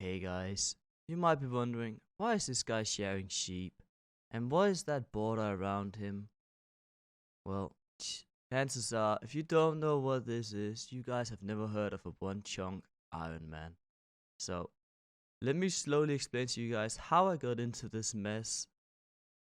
Hey guys, you might be wondering, why is this guy sharing sheep? And what is that border around him? Well, chances are, if you don't know what this is, you guys have never heard of a one chunk Iron Man. So, let me slowly explain to you guys how I got into this mess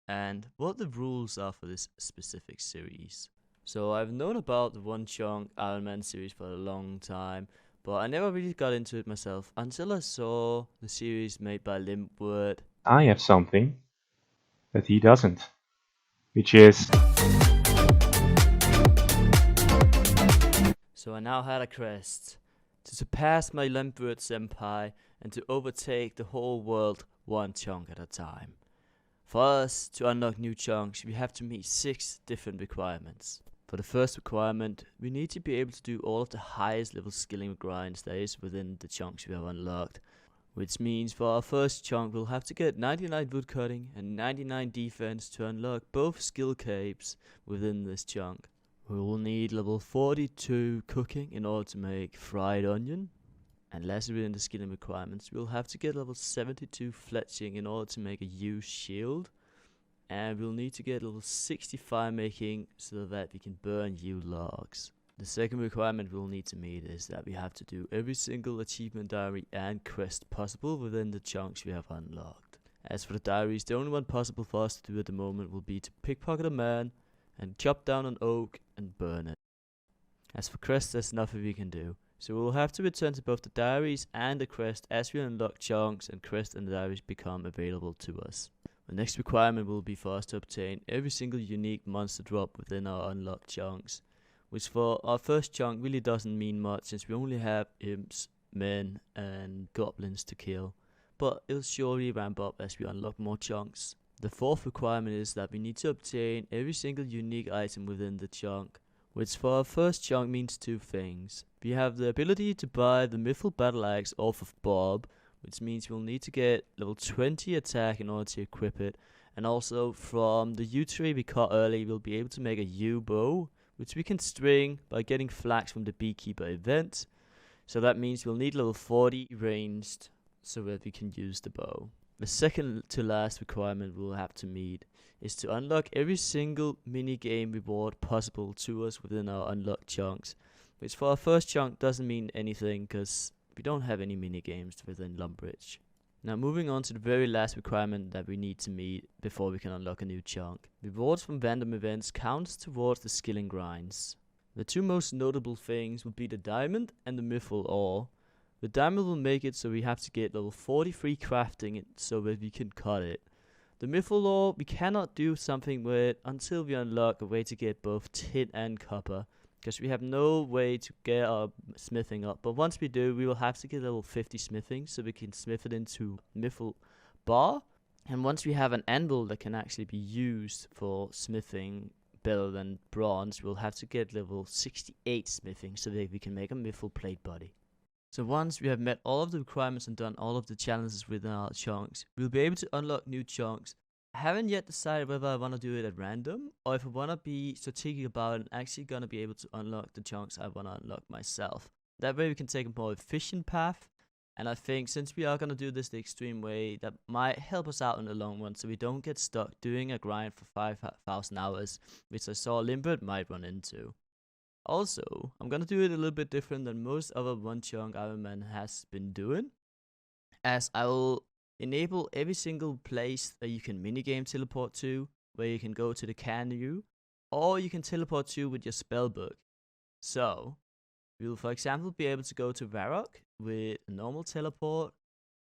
and what the rules are for this specific series. So I've known about the one chunk Iron Man series for a long time, but I never really got into it myself until I saw the series made by Limpwurt. I have something that he doesn't, which is So I now had a quest to surpass my Limpwurt senpai and to overtake the whole world one chunk at a time. For us to unlock new chunks, we have to meet 6 different requirements. For the first requirement, we need to be able to do all of the highest level skilling grinds that is within the chunks we have unlocked. Which means for our first chunk, we'll have to get 99 woodcutting and 99 defense to unlock both skill capes within this chunk. We will need level 42 cooking in order to make fried onion. And lastly, within the skilling requirements, we'll have to get level 72 fletching in order to make a U shield. And we'll need to get level 60 firemaking so that we can burn U logs. The second requirement we'll need to meet is that we have to do every single achievement diary and quest possible within the chunks we have unlocked. As for the diaries, the only one possible for us to do at the moment will be to pickpocket a man and chop down an oak and burn it. As for quests, there's nothing we can do. So we'll have to return to both the diaries and the quest as we unlock chunks and quests and diaries become available to us. The next requirement will be for us to obtain every single unique monster drop within our unlocked chunks, which for our first chunk really doesn't mean much since we only have imps, men and goblins to kill, but it'll surely ramp up as we unlock more chunks. The fourth requirement is that we need to obtain every single unique item within the chunk, which for our first chunk means 2 things. We have the ability to buy the Mythal Battle Axe off of Bob, which means we'll need to get level 20 attack in order to equip it, and also from the U tree we caught early we'll be able to make a U bow, which we can string by getting flags from the beekeeper event. So that means we'll need level 40 ranged so that we can use the bow. The second to last requirement we'll have to meet is to unlock every single minigame reward possible to us within our unlocked chunks, which for our first chunk doesn't mean anything because we don't have any minigames within Lumbridge. Now moving on to the very last requirement that we need to meet before we can unlock a new chunk. Rewards from random events counts towards the skilling grinds. The 2 most notable things will be the diamond and the mythal ore. The diamond will make it so we have to get level 43 crafting it so that we can cut it. The mythal ore we cannot do something with until we unlock a way to get both tin and copper, because we have no way to get our smithing up. But once we do, we will have to get level 50 smithing so we can smith it into mythal bar. And once we have an anvil that can actually be used for smithing better than bronze, we'll have to get level 68 smithing so that we can make a mythal plate body. So once we have met all of the requirements and done all of the challenges within our chunks, we'll be able to unlock new chunks. I haven't yet decided whether I want to do it at random or if I want to be strategic about it and actually going to be able to unlock the chunks I want to unlock myself. That way we can take a more efficient path, and I think since we are going to do this the extreme way, that might help us out in the long run so we don't get stuck doing a grind for 5,000 hours, which I saw Limpwurt might run into. Also, I'm going to do it a little bit different than most other one chunk Iron Man has been doing, as I will enable every single place that you can minigame teleport to, where you can go to the canoe, or you can teleport to with your spellbook. So, you'll for example be able to go to Varrock with a normal teleport.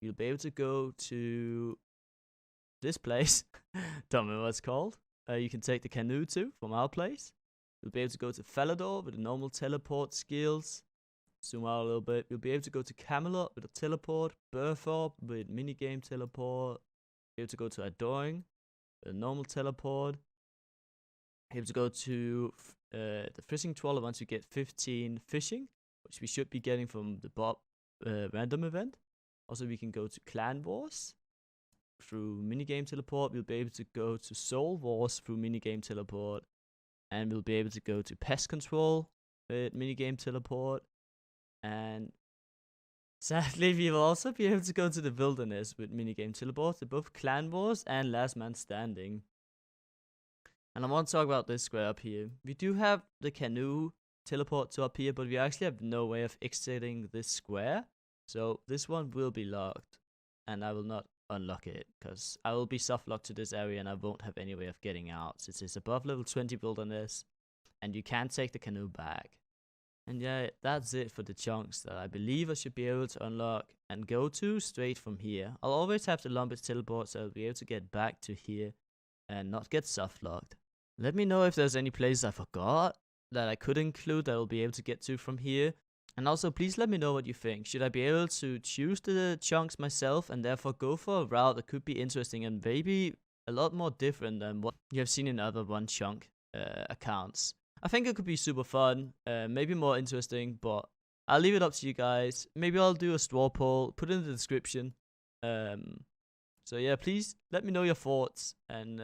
You'll be able to go to this place, don't remember what it's called. You can take the canoe to from our place. You'll be able to go to Falador with the normal teleport skills. Zoom out a little bit. You'll be able to go to Camelot with a teleport, Burthorpe with minigame teleport, be able to go to Adoring with a normal teleport, be able to go to the fishing trawler once you get 15 fishing, which we should be getting from the Bob random event. Also we can go to Clan Wars through minigame teleport. We'll be able to go to Soul Wars through minigame teleport, and we'll be able to go to Pest Control with minigame teleport. And Sadly, we will also be able to go to the wilderness with minigame teleport to both Clan Wars and Last Man Standing. And I want to talk about this square up here. We do have the canoe teleport to up here, but we actually have no way of exiting this square. So this one will be locked, and I will not unlock it because I will be soft locked to this area and I won't have any way of getting out since it's above level 20 wilderness and you can't take the canoe back. And yeah, that's it for the chunks that I believe I should be able to unlock and go to straight from here. I'll always have the Limpwurt teleport, so I'll be able to get back to here and not get soft locked. Let me know if there's any places I forgot that I could include that I'll be able to get to from here. And also, please let me know what you think. Should I be able to choose the chunks myself and therefore go for a route that could be interesting and maybe a lot more different than what you have seen in other One Chunk accounts? I think it could be super fun, maybe more interesting, but I'll leave it up to you guys. Maybe I'll do a straw poll, put it in the description. So yeah, please let me know your thoughts, and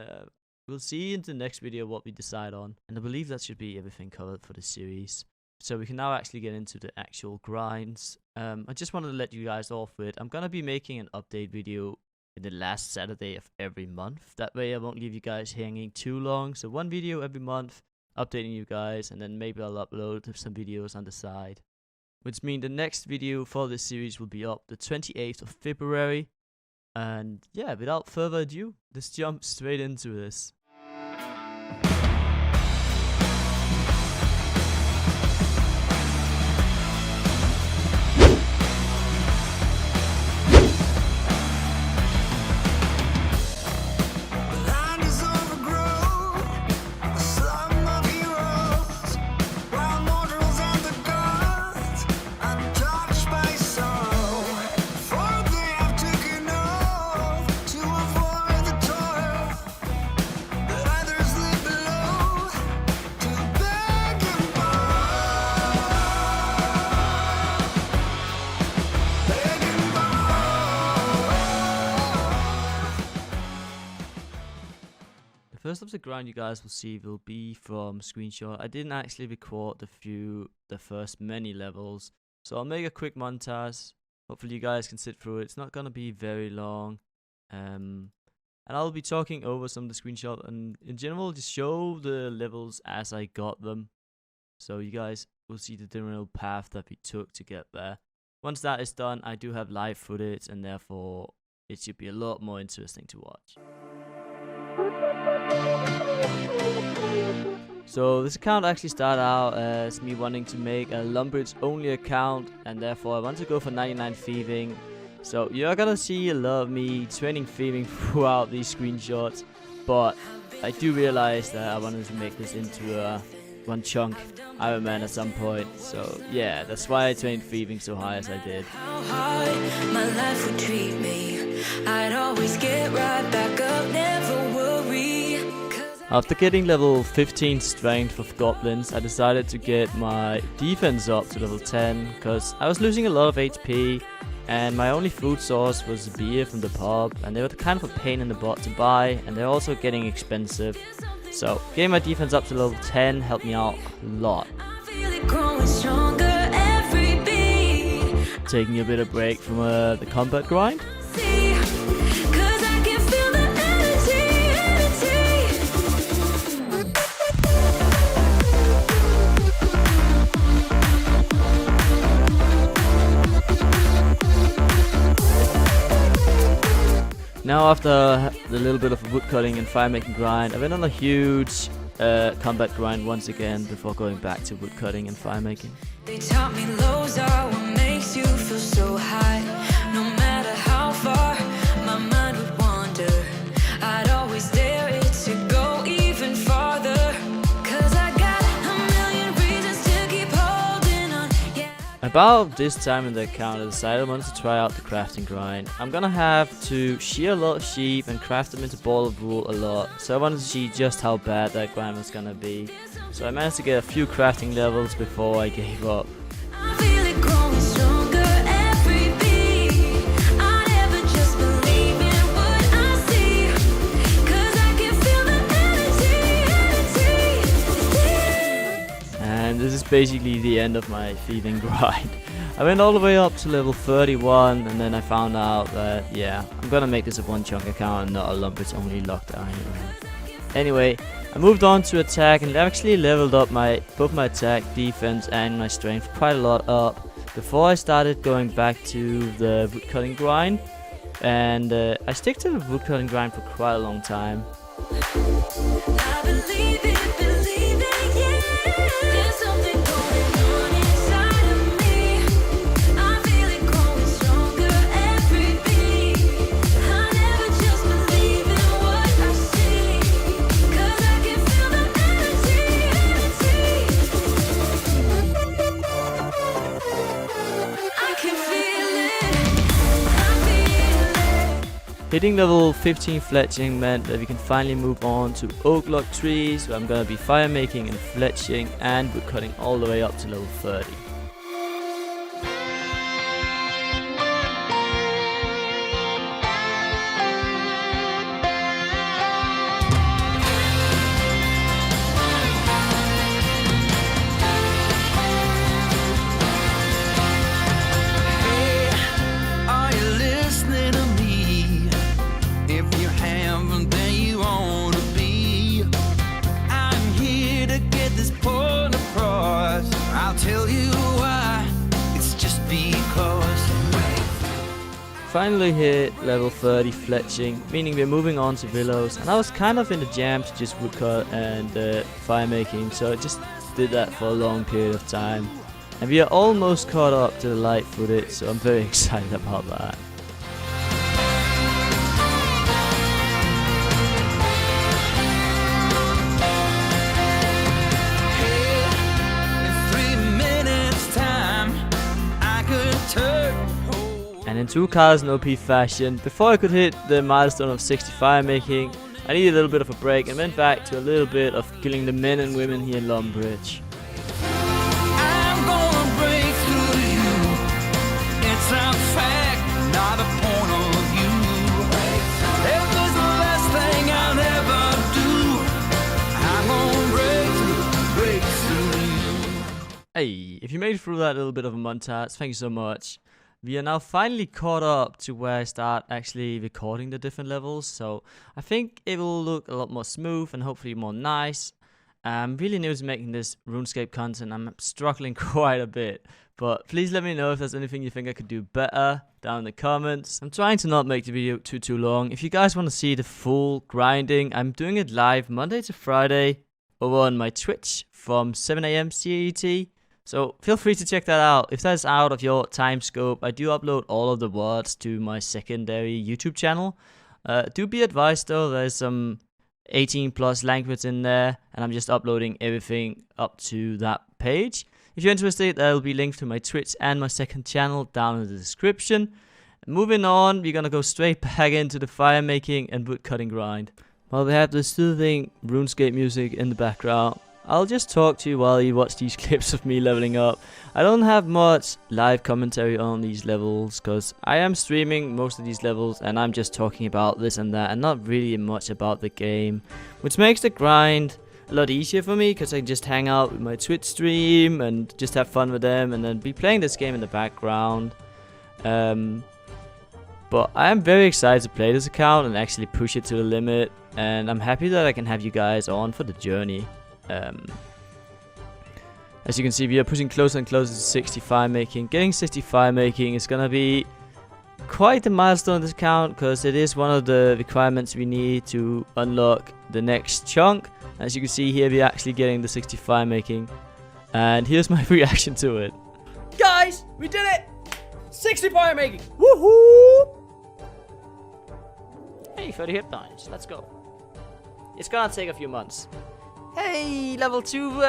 we'll see in the next video what we decide on. And I believe that should be everything covered for the series. So we can now actually get into the actual grinds. I just wanted to let you guys off with, I'm going to be making an update video in the last Saturday of every month. That way I won't leave you guys hanging too long. So one video every month, updating you guys, and then maybe I'll upload some videos on the side. Which means the next video for this series will be up the 28th of February. And yeah, without further ado, let's jump straight into this. First of the grind you guys will see will be from screenshot. I didn't actually record the first many levels, so I'll make a quick montage. Hopefully you guys can sit through it. It's not gonna be very long, and I'll be talking over some of the screenshot and in general just show the levels as I got them, so you guys will see the general path that we took to get there. Once that is done, I do have live footage, and therefore it should be a lot more interesting to watch. So this account actually started out as me wanting to make a Limpwurt only account, and therefore I want to go for 99 thieving. So you're gonna see a lot of me training thieving throughout these screenshots, but I do realize that I wanted to make this into a One Chunk Iron Man at some point. So yeah, that's why I trained thieving so high as I did. How hard my life would treat me, I'd always get right back up, never worry. After getting level 15 strength of goblins, I decided to get my defense up to level 10 because I was losing a lot of HP and my only food source was beer from the pub, and they were kind of a pain in the butt to buy, and they're also getting expensive. So getting my defense up to level 10 helped me out a lot. Taking a bit of break from the combat grind. Now after the little bit of woodcutting and firemaking grind, I went on a huge combat grind once again before going back to woodcutting and firemaking. They taught me lows are what makes you feel so high. No matter how far my mind would wander, I'd always dare it to go even farther. Cause I got a million reasons to keep holding on. Yeah. About this time in the account, I decided I wanted to try out the crafting grind. I'm gonna have to shear a lot of sheep and craft them into ball of wool a lot, so I wanted to see just how bad that grind was gonna be. So I managed to get a few crafting levels before I gave up. I feel it growing stronger every beat. I never just believe in what I see, cause I can feel the energy. And this is basically the end of my thieving grind. I went all the way up to level 31, and then I found out that, yeah, I'm gonna make this a one chunk account and not a Limpwurt only locked iron. Anyway, I moved on to attack and actually leveled up both my attack, defense, and my strength quite a lot up before I started going back to the woodcutting grind. And I stick to the woodcutting grind for quite a long time. I believe it, yeah. There's something going on inside of me. I feel it growing stronger every beat. I never just believe in what I see, 'cause I can feel the energy. I can feel it. I feel it. Hitting level 15 fletching meant that we can finally move on to oak log trees, where I'm gonna be firemaking and fletching and woodcutting all the way up to level 30. Are you listening to me? If you haven't, then you want to be. I'm here to get this point across. I'll tell you why. It's just because. Finally hit level 30 fletching, meaning we're moving on to willows, and I was kind of in the jam to just woodcut and firemaking, so I just did that for a long period of time. And we are almost caught up to the light footage, so I'm very excited about that. In 3 minutes time, I could turn. And in true CarlsenOP fashion, before I could hit the milestone of 60 firemaking, I needed a little bit of a break and went back to a little bit of killing the men and women here in Limpwurt. I'm gonna break through you. It's a fact, not a point of view. If there's the last thing I'll ever do, I'm gonna break through you. Hey, if you made it through that little bit of a montage, thank you so much. We are now finally caught up to where I start actually recording the different levels, so I think it will look a lot more smooth and hopefully more nice. I'm really new to making this RuneScape content. I'm struggling quite a bit, but please let me know if there's anything you think I could do better down in the comments. I'm trying to not make the video too long. If you guys want to see the full grinding, I'm doing it live Monday to Friday over on my Twitch from 7 AM CET. So feel free to check that out. If that's out of your time scope, I do upload all of the vods to my secondary YouTube channel. Do be advised though, there's some 18+ language in there, and I'm just uploading everything up to that page. If you're interested, there'll be links to my Twitch and my second channel down in the description. Moving on, we're gonna go straight back into the firemaking and woodcutting grind. While we have the soothing RuneScape music in the background, I'll just talk to you while you watch these clips of me leveling up. I don't have much live commentary on these levels because I am streaming most of these levels and I'm just talking about this and that and not really much about the game, which makes the grind a lot easier for me because I can just hang out with my Twitch stream and just have fun with them and then be playing this game in the background. But I am very excited to play this account and actually push it to the limit, and I'm happy that I can have you guys on for the journey. As you can see, we are pushing closer and closer to 60 firemaking. Getting 60 firemaking is gonna be quite a milestone on this account because it is one of the requirements we need to unlock the next chunk. As you can see here, we're actually getting the 60 firemaking, and here's my reaction to it. Guys, we did it! 60 firemaking! Woohoo! Hey, 30 hit points. Let's go. It's gonna take a few months. Hey, level 2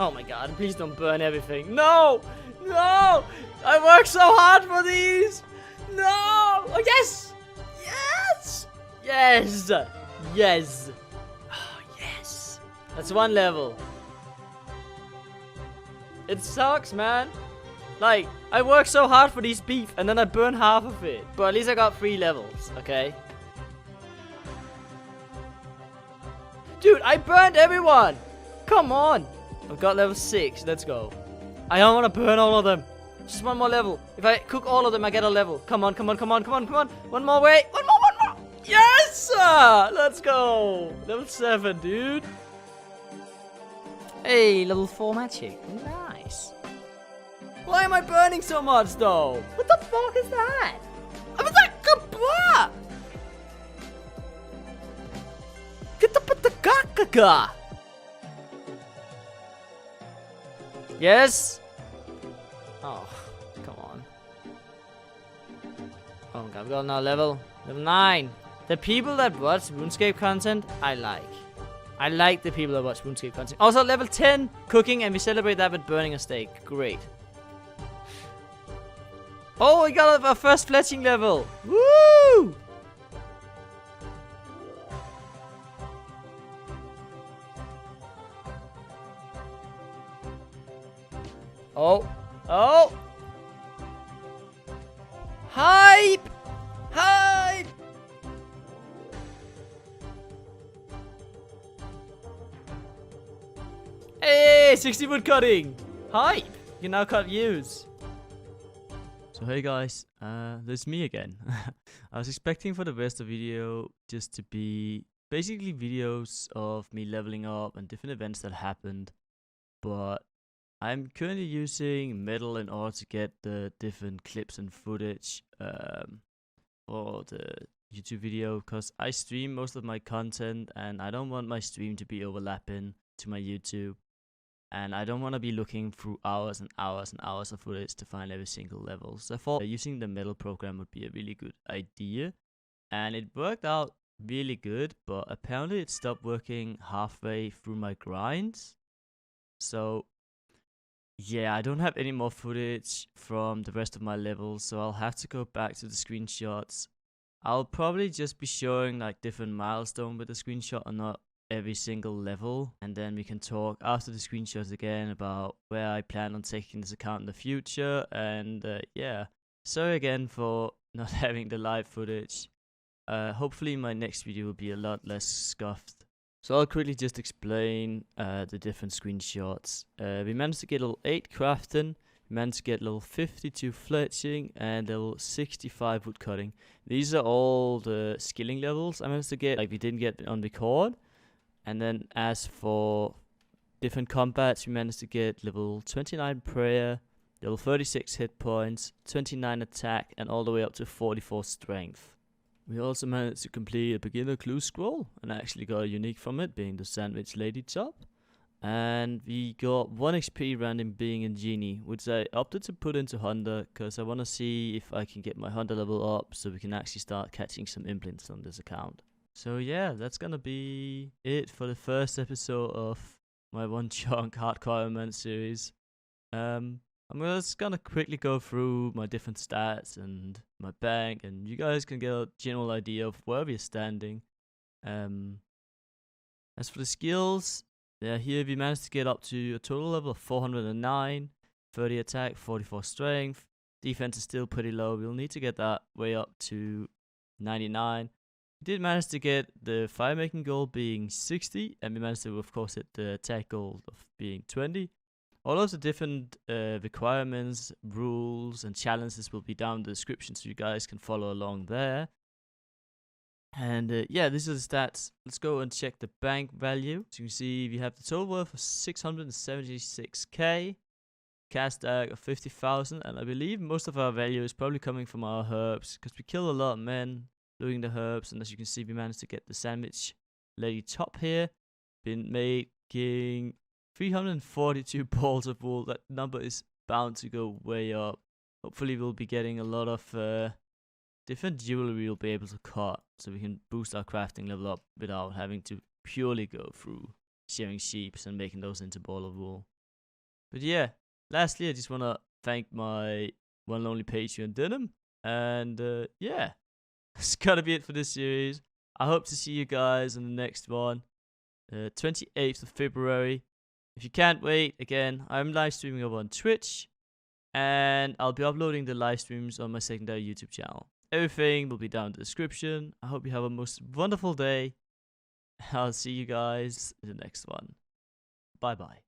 oh my god, please don't burn everything. No! No! I worked so hard for these! No! Oh, yes! Yes! Yes! Yes! Oh, yes! That's one level. It sucks, man. Like, I worked so hard for these beef and then I burned half of it. But at least I got 3 levels, okay? Dude, I burned everyone! Come on! I've got level 6, let's go. I don't want to burn all of them. Just one more level. If I cook all of them, I get a level. Come on, come on, come on, come on, come on. One more way. One more, one more. Yes! Let's go. Level 7, dude. Hey, level 4 magic. Nice. Why am I burning so much, though? What the fuck is that? I was like, kabla! Get the gaga. Yes. Oh, come on. Oh my god, we got another level. Level 9. The people that watch RuneScape content, I like. I like the people that watch RuneScape content. Also, level 10, cooking, and we celebrate that with burning a steak. Great. Oh, we got our first fletching level. Woo! Oh. Oh. Hype! Hype! Hey, 60 woodcutting! Hype! You can now cut views. So hey guys, this is me again. I was expecting for the rest of the video just to be basically videos of me leveling up and different events that happened, but I'm currently using metal in order to get the different clips and footage for the YouTube video, because I stream most of my content and I don't want my stream to be overlapping to my YouTube. And I don't want to be looking through hours and hours and hours of footage to find every single level. So I thought using the metal program would be a really good idea. And it worked out really good, but apparently it stopped working halfway through my grinds. So yeah, I don't have any more footage from the rest of my levels, so I'll have to go back to the screenshots. I'll probably just be showing like different milestones with the screenshot and not every single level, and then we can talk after the screenshots again about where I plan on taking this account in the future. And yeah, sorry again for not having the live footage. Hopefully my next video will be a lot less scuffed. So I'll quickly just explain the different screenshots. We managed to get level 8 crafting, we managed to get level 52 fletching, and level 65 woodcutting. These are all the skilling levels I managed to get, like we didn't get on record. And then as for different combats, we managed to get level 29 prayer, level 36 hit points, 29 attack, and all the way up to 44 strength. We also managed to complete a beginner clue scroll, and actually got a unique from it, being the sandwich lady top. And we got 1 XP random being a genie, which I opted to put into Hunter, because I want to see if I can get my Hunter level up, so we can actually start catching some implants on this account. So yeah, that's gonna be it for the first episode of my One Chunk Hardcore Element series. I'm just gonna quickly go through my different stats and my bank, and you guys can get a general idea of where we're standing. As for the skills, here we managed to get up to a total level of 409, 30 attack, 44 strength. Defense is still pretty low. We'll need to get that way up to 99. We did manage to get the firemaking goal being 60, and we managed to, of course, hit the attack goal of being 20. All of the different requirements, rules, and challenges will be down in the description, so you guys can follow along there. And yeah, these are the stats. Let's go and check the bank value. So you can see we have the total worth of 676k, cash stack of 50,000, and I believe most of our value is probably coming from our herbs, because we kill a lot of men doing the herbs. And as you can see, we managed to get the sandwich lady top here. Been making 342 balls of wool. That number is bound to go way up. Hopefully we'll be getting a lot of different jewelry we'll be able to cut, so we can boost our crafting level up without having to purely go through shearing sheeps and making those into ball of wool. But yeah, lastly, I just want to thank my one and only Patreon Denim. And yeah, that's gotta be it for this series. I hope to see you guys in the next one, 28th of February. If you can't wait, again, I'm live streaming over on Twitch, and I'll be uploading the live streams on my secondary YouTube channel. Everything will be down in the description. I hope you have a most wonderful day. I'll see you guys in the next one. Bye bye.